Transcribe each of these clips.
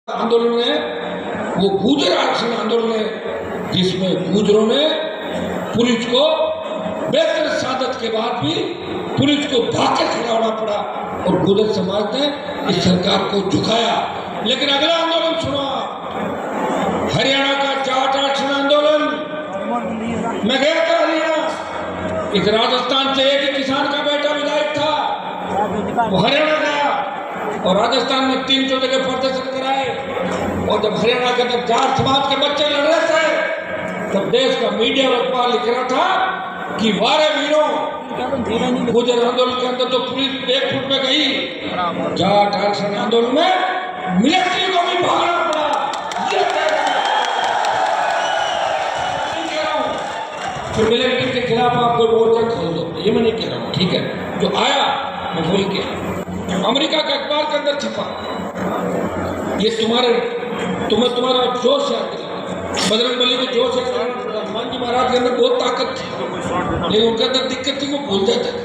आंदोलन है वो गुर्जर आरक्षण आंदोलन है, जिसमें गुर्जरों ने पुलिस को बेहतर सादत के बाद भी पुलिस को भाकर खड़ा होना पड़ा और गुर्जर समाज ने इस सरकार को झुकाया। लेकिन अगला आंदोलन सुनो, हरियाणा का जाट आरक्षण आंदोलन। मैं गया था हरियाणा, एक राजस्थान से एक किसान का बेटा विधायक था, वो हरियाणा गया और राजस्थान में 300 जगह प्रदर्शन कराए। और जब हरियाणा के अंदर जाट समाज के बच्चे लड़ रहे थे, तब देश का मीडिया और अखबार लिख रहा था कि वारे वीरों, गुर्जर आंदोलन के अंदर तो पुलिस 1 फुट में गई, जाट आरक्षण आंदोलन में मिलिट्री को भी भागना पड़ा। फिर मिलिट्री के खिलाफ आप कोई मोर्चा खोल दो, ये मैं नहीं कह रहा हूँ, ठीक है। जो आया मैं बोल के अमेरिका के अखबार के अंदर छपा, ये तुम्हें तुम्हारा जोश है, बजरंगबली के जोश है। हनुमान जी महाराज के अंदर बहुत ताकत थी, लेकिन उनके अंदर दिक्कत थी, वो भूल जाते थे।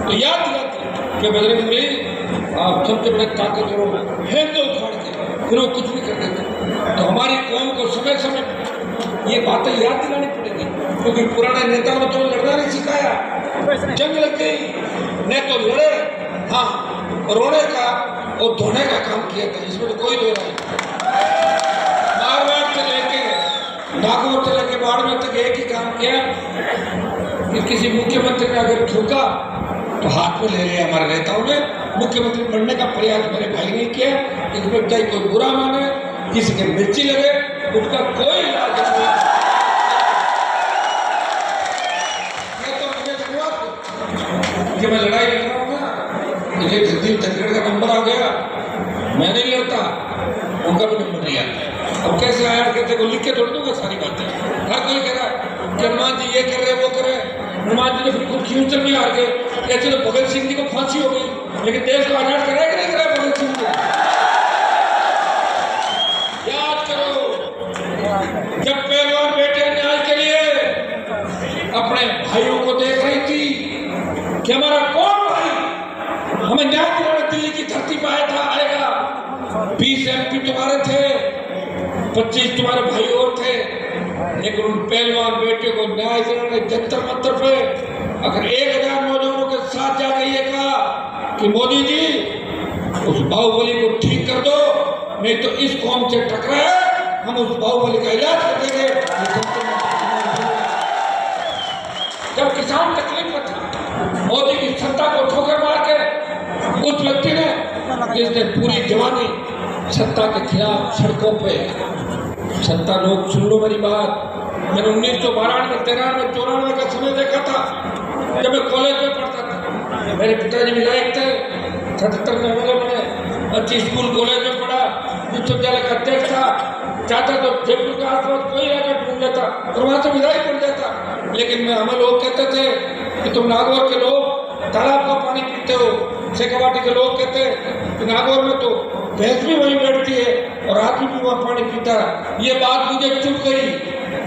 तो याद दिलाते कि बजरंगबली आप सबसे बड़े ताकतवर हो, तो उखाड़ के फिर वो कुछ भी कर देते। तो हमारी कौम को समय समय ये बातें याद दिलानी पड़ेगी, क्योंकि पुराने नेताओं ने तो लड़ना नहीं सिखाया। जंग लग गई, ने तो लड़े, हाँ, रोने का और धोने का काम किया था, इसमें तो कोई दो नहीं। मारवाड़ से लेके नागौर से लेके बाड़मेर तक एक ही काम किया कि किसी मुख्यमंत्री ने अगर ठोका तो हाथ में ले लिया हमारे नेताओं ने। मुख्यमंत्री बनने का प्रयास मेरे भाई ने किया, इसमें चाहे कोई बुरा माने, किसी के मिर्ची लगे, उसका कोई इलाज नहीं। कि मैं लड़ाई लड़ रहा हूँ ना, मुझे जगदीप धनखड़ का नंबर आ गया, मैं नहीं लड़ता, उनका भी नंबर नहीं आता। अब कैसे आया, कहते को लिख के छोड़ दूंगा सारी बातें। हर कोई कह रहा है कि हनुमान जी ये कर रहे वो करे। हनुमान जी ने फिर कुछ फ्यूचर में हार गए, कैसे तो भगत सिंह जी को फांसी हो गई, लेकिन देश को आजाद कराया कि नहीं कराया भगत सिंह जी? याद करो, जब पहलवान बेटे न्याय के लिए अपने भाइयों को देख रही थी कि हमारा कौन भाई हमें न्याय दिलाने दिल्ली की धरती पर आया था, आएगा। 20 MP तुम्हारे थे, 25 तुम्हारे भाई और थे, लेकिन उन पहलवान बेटे को न्याय दिलाने जंतर मंतर पे अगर 1000 नौजवानों के साथ जाकर ये कहा कि मोदी जी उस बाहुबली को ठीक कर दो, नहीं तो इस कौम से टकराए, हम उस बाहुबली का इलाज कर देंगे। जब किसान तकलीफ में था, मोदी की सत्ता को ठोकर मार के उस व्यक्ति ने, जिसने पूरी जवानी सत्ता के खिलाफ सड़कों पे, सत्ता लोग सुन लो मेरी बात, मैंने 1992, 93, 94 का समय देखा था, जब मैं कॉलेज में पढ़ता था। मेरे पिताजी विधायक थे, 77 में MLA बने, अच्छी स्कूल कॉलेज में पढ़ा, विश्वविद्यालय का अध्यक्ष था। चाहता तो जयपुर के आसपास कोई इलाका ढूंढ लेता और वहाँ से विधायक बन जाता। लेकिन हमें लोग कहते थे कि तुम नागौर के लोग तालाब का पानी पीते हो, शेखावाटी के लोग कहते हैं कि नागौर में तो भैंस भी वहीं बैठती है और आदमी भी वहाँ पानी पीता है। ये बात मुझे चुप गई।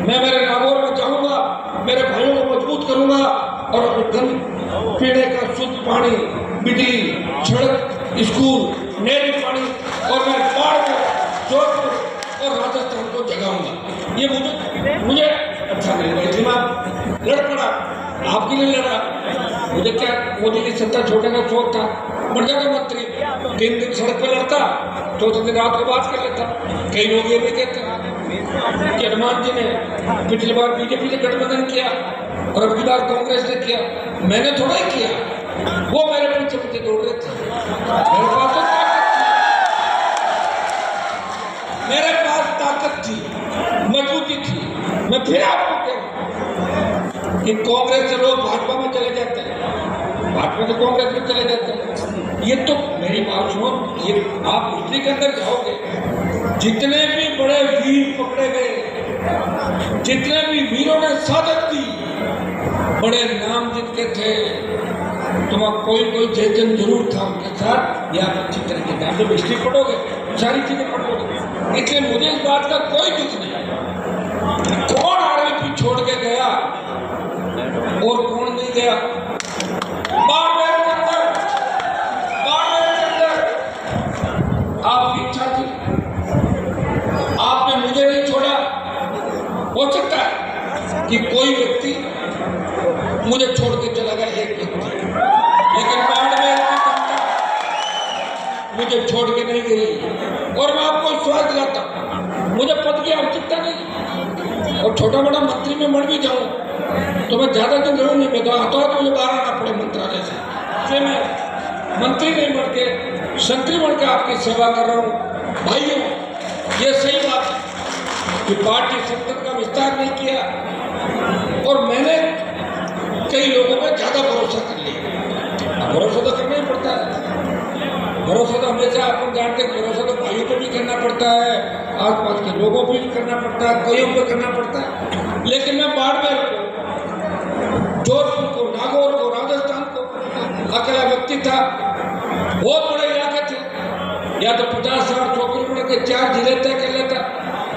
मैं मेरे नागौर में जाऊँगा, मेरे भाइयों को मजबूत करूँगा और धन पीने का शुद्ध पानी, बिजली, सड़क, स्कूल, नहरी पानी और मैं बाढ़ में जोधपुर और राजस्थान को जगाऊंगा। ये मुझे अच्छा नहीं लगा, इसलिए मैं लड़ पड़ा। आपके लिए लड़ा, मुझे क्या मोदी की सत्ता छोड़ने का शौक था, बन जाता मंत्री, 3 दिन सड़क पे लड़ता, 4 दिन रात को बात कर लेता। कई लोग ये भी कहते हैं कि हनुमान जी ने पिछली बार बीजेपी से गठबंधन किया और अगली बार कांग्रेस ने किया। मैंने थोड़ा ही किया, वो मेरे पीछे पीछे दौड़ रहे थे। मेरे पास ताकत थी, मजबूती थी। मैं फिर आपको कहूं कि कांग्रेस से लोग भाजपा में चले जाते हैं, भाजपा से कांग्रेस में चले जाते हैं। ये तो मेरी बात सुनो, ये आप हिस्ट्री के अंदर जाओगे, जितने भी बड़े वीर पकड़े गए, जितने भी वीरों ने शहादत दी, बड़े नाम जिनके थे, तुम्हारा कोई चेतन जरूर था उनके साथ। या अच्छी तरीके से आप जब हिस्ट्री पढ़ोगे, सारी चीजें पढ़ोगे, इसलिए मुझे इस बात का कोई दुख नहीं। कौन आरएलपी छोड़ के गया और कौन नहीं गया? बाड़मेर के अंदर आप इच्छा थी, आपने मुझे नहीं छोड़ा। हो सकता है कि कोई व्यक्ति मुझे छोड़ के चला गया, एक व्यक्ति, लेकिन बाड़मेर की जनता मुझे छोड़ के नहीं गई। और मैं आपको विश्वास दिलाता हूं, मुझे पद की आवश्यकता नहीं, और छोटा बड़ा मंत्री में मर भी जाऊं तो मैं ज्यादा दिन रहूं नहीं, मैं तो आता हूं तो मुझे बाहर आना पड़े मंत्रालय से, इसलिए मैं मंत्री नहीं बन के संतरी बन के आपकी सेवा कर रहा हूं। भाइयों, ये सही बात है कि पार्टी संसद का विस्तार नहीं किया, और मैंने कई लोगों पर ज्यादा भरोसा कर लिया। अब भरोसा तो करना ही पड़ता है, भरोसा तो हमेशा अपन जानते हैं, भरोसा तो भाइयों पर भी करना पड़ता है, आसपास के लोगों पर भी करना पड़ता है, कोई पर करना पड़ता है। लेकिन मैं बाड़मेर को, जोधपुर को, नागौर को, राजस्थान को अकेला व्यक्ति था। बहुत बड़े इलाके थे, या तो 50,000 चौकी बना के 4 जिले तय कर लेता,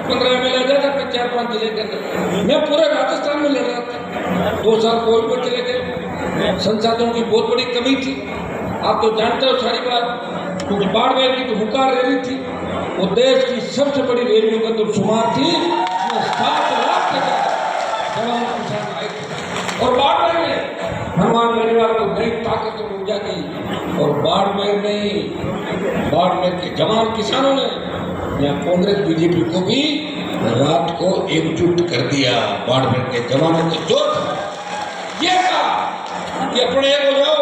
15 एमएलए आ जाता, फिर 4-5 जिले कर लेता। मैं पूरे राजस्थान में लड़ रहा था, 2 साल कोई पर चले गए, संसाधनों की बहुत बड़ी कमी थी। आप तो जानते हो सारी बात, क्योंकि बाड़मेर की तो हुकार रैली थी, वो देश की सबसे बड़ी रैलियों का तो शुमार थी, 7 लाख से ज्यादा जवान किसान आए थे। और बाड़मेर में हनुमान मेरीवाल को नई ताकत और ऊर्जा दी, और बाड़मेर के जवान किसानों ने या कांग्रेस बीजेपी को भी रात को एकजुट कर दिया। बाड़मेर के जवानों के जोश ये कहा कि अपने एक हो जाओ,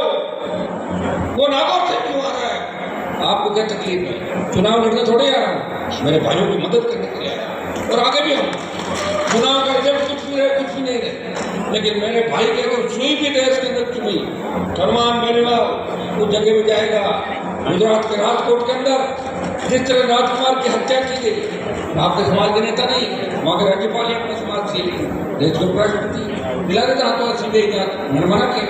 वो नागौर से क्यों आ रहा है, आपको क्या तकलीफ है? चुनाव लड़ने थोड़े आ रहा हूँ, मेरे भाइयों की मदद करने के लिए आया, और आगे भी हम चुनाव का रिजल्ट कुछ भी रहे, कुछ भी नहीं रहे, लेकिन मेरे भाई के अगर सुई भी देश के अंदर चुनी, हनुमान मेरीवाल उस जगह में जाएगा। गुजरात के राजकोट के अंदर जिस तरह राजकुमार की हत्या की गई, आपके समाज के नेता नहीं, वहाँ के राज्यपाल ही अपने समाज से देश को उपराष्ट्रपति मिला देता, तो सीधे मैंने मना किया।